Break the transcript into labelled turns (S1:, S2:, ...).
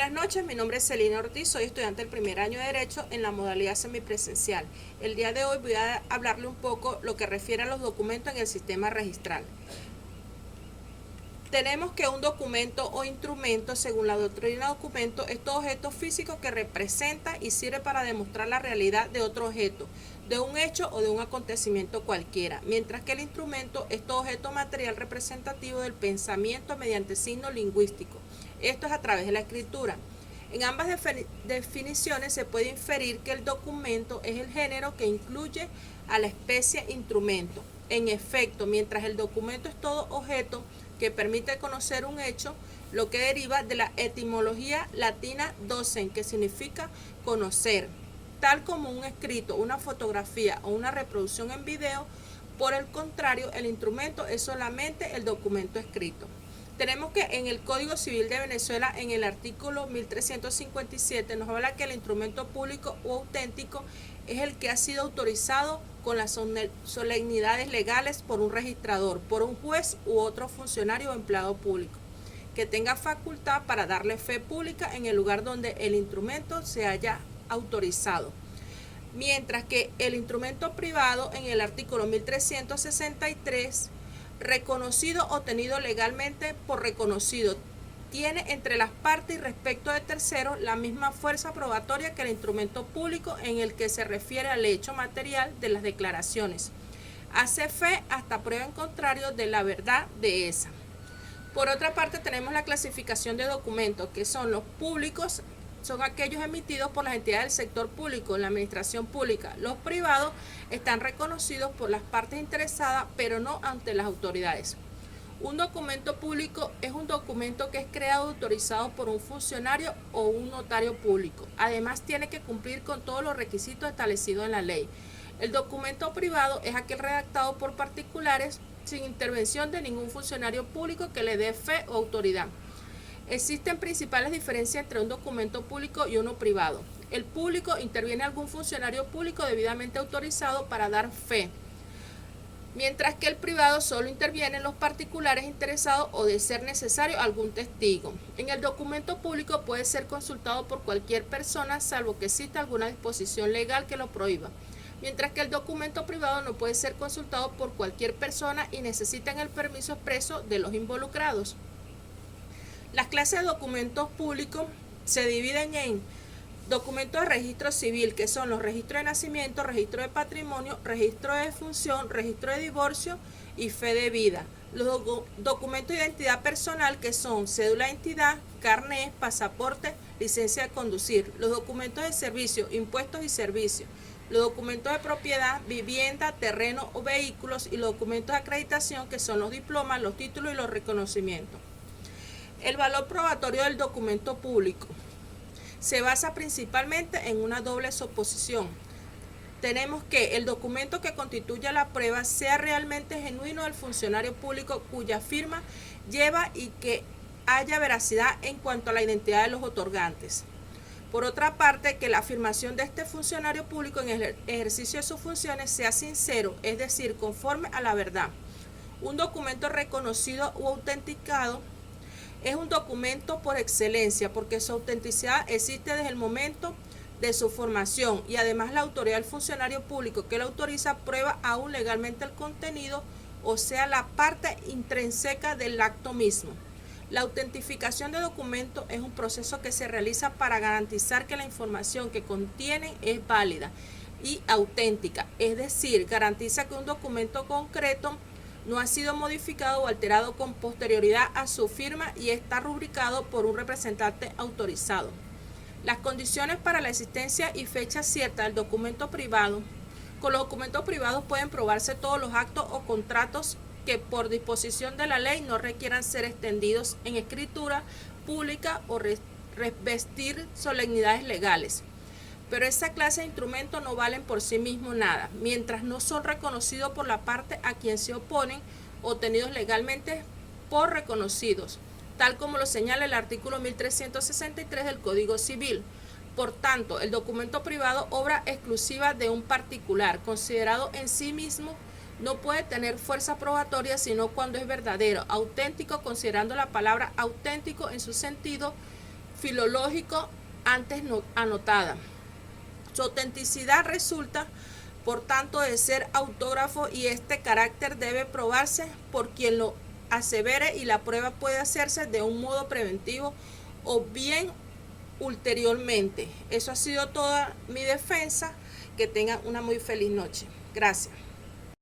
S1: Buenas noches, mi nombre es Celina Ortiz, soy estudiante del primer año de Derecho en la modalidad semipresencial. El día de hoy voy a hablarle un poco lo que refiere a los documentos en el sistema registral. Tenemos que un documento o instrumento, según la doctrina de documento, es todo objeto físico que representa y sirve para demostrar la realidad de otro objeto, de un hecho o de un acontecimiento cualquiera, mientras que el instrumento es todo objeto material representativo del pensamiento mediante signo lingüístico. Esto es a través de la escritura. En ambas definiciones se puede inferir que el documento es el género que incluye a la especie instrumento. En efecto, mientras el documento es todo objeto que permite conocer un hecho, lo que deriva de la etimología latina docen, que significa conocer, tal como un escrito, una fotografía o una reproducción en video. Por el contrario, el instrumento es solamente el documento escrito. Tenemos que en el Código Civil de Venezuela, en el artículo 1357, nos habla que el instrumento público o auténtico es el que ha sido autorizado con las solemnidades legales por un registrador, por un juez u otro funcionario o empleado público, que tenga facultad para darle fe pública en el lugar donde el instrumento se haya autorizado. Mientras que el instrumento privado, en el artículo 1363, reconocido o tenido legalmente por reconocido, tiene entre las partes y respecto de terceros la misma fuerza probatoria que el instrumento público, en el que se refiere al hecho material de las declaraciones. Hace fe hasta prueba en contrario de la verdad de esa. Por otra parte, tenemos la clasificación de documentos, que son los públicos, son aquellos emitidos por las entidades del sector público, en la administración pública. Los privados están reconocidos por las partes interesadas, pero no ante las autoridades. Un documento público es un documento que es creado o autorizado por un funcionario o un notario público. Además, tiene que cumplir con todos los requisitos establecidos en la ley. El documento privado es aquel redactado por particulares sin intervención de ningún funcionario público que le dé fe o autoridad. Existen principales diferencias entre un documento público y uno privado. El público interviene algún funcionario público debidamente autorizado para dar fe, mientras que el privado solo intervienen los particulares interesados o, de ser necesario, algún testigo. En el documento público puede ser consultado por cualquier persona, salvo que exista alguna disposición legal que lo prohíba, mientras que el documento privado no puede ser consultado por cualquier persona y necesitan el permiso expreso de los involucrados. Las clases de documentos públicos se dividen en documentos de registro civil, que son los registros de nacimiento, registro de patrimonio, registro de defunción, registro de divorcio y fe de vida. Los documentos de identidad personal, que son cédula de identidad, carnet, pasaporte, licencia de conducir. Los documentos de servicio, impuestos y servicios. Los documentos de propiedad, vivienda, terreno o vehículos. Y los documentos de acreditación, que son los diplomas, los títulos y los reconocimientos. El valor probatorio del documento público se basa principalmente en una doble suposición. Tenemos que el documento que constituya la prueba sea realmente genuino del funcionario público cuya firma lleva y que haya veracidad en cuanto a la identidad de los otorgantes. Por otra parte, que la afirmación de este funcionario público en el ejercicio de sus funciones sea sincero, es decir, conforme a la verdad. Un documento reconocido u autenticado es un documento por excelencia, porque su autenticidad existe desde el momento de su formación, y además la autoridad del funcionario público que lo autoriza prueba aún legalmente el contenido, o sea, la parte intrínseca del acto mismo. La autentificación de documentos es un proceso que se realiza para garantizar que la información que contienen es válida y auténtica, es decir, garantiza que un documento concreto no ha sido modificado o alterado con posterioridad a su firma y está rubricado por un representante autorizado. Las condiciones para la existencia y fecha cierta del documento privado. Con los documentos privados pueden probarse todos los actos o contratos que por disposición de la ley no requieran ser extendidos en escritura pública o revestir solemnidades legales. Pero esa clase de instrumentos no valen por sí mismos nada, mientras no son reconocidos por la parte a quien se oponen o tenidos legalmente por reconocidos, tal como lo señala el artículo 1363 del Código Civil. Por tanto, el documento privado, obra exclusiva de un particular, considerado en sí mismo, no puede tener fuerza probatoria sino cuando es verdadero, auténtico, considerando la palabra auténtico en su sentido filológico antes anotada. Su autenticidad resulta, por tanto, de ser autógrafo y este carácter debe probarse por quien lo asevere y la prueba puede hacerse de un modo preventivo o bien ulteriormente. Eso ha sido toda mi defensa. Que tengan una muy feliz noche. Gracias.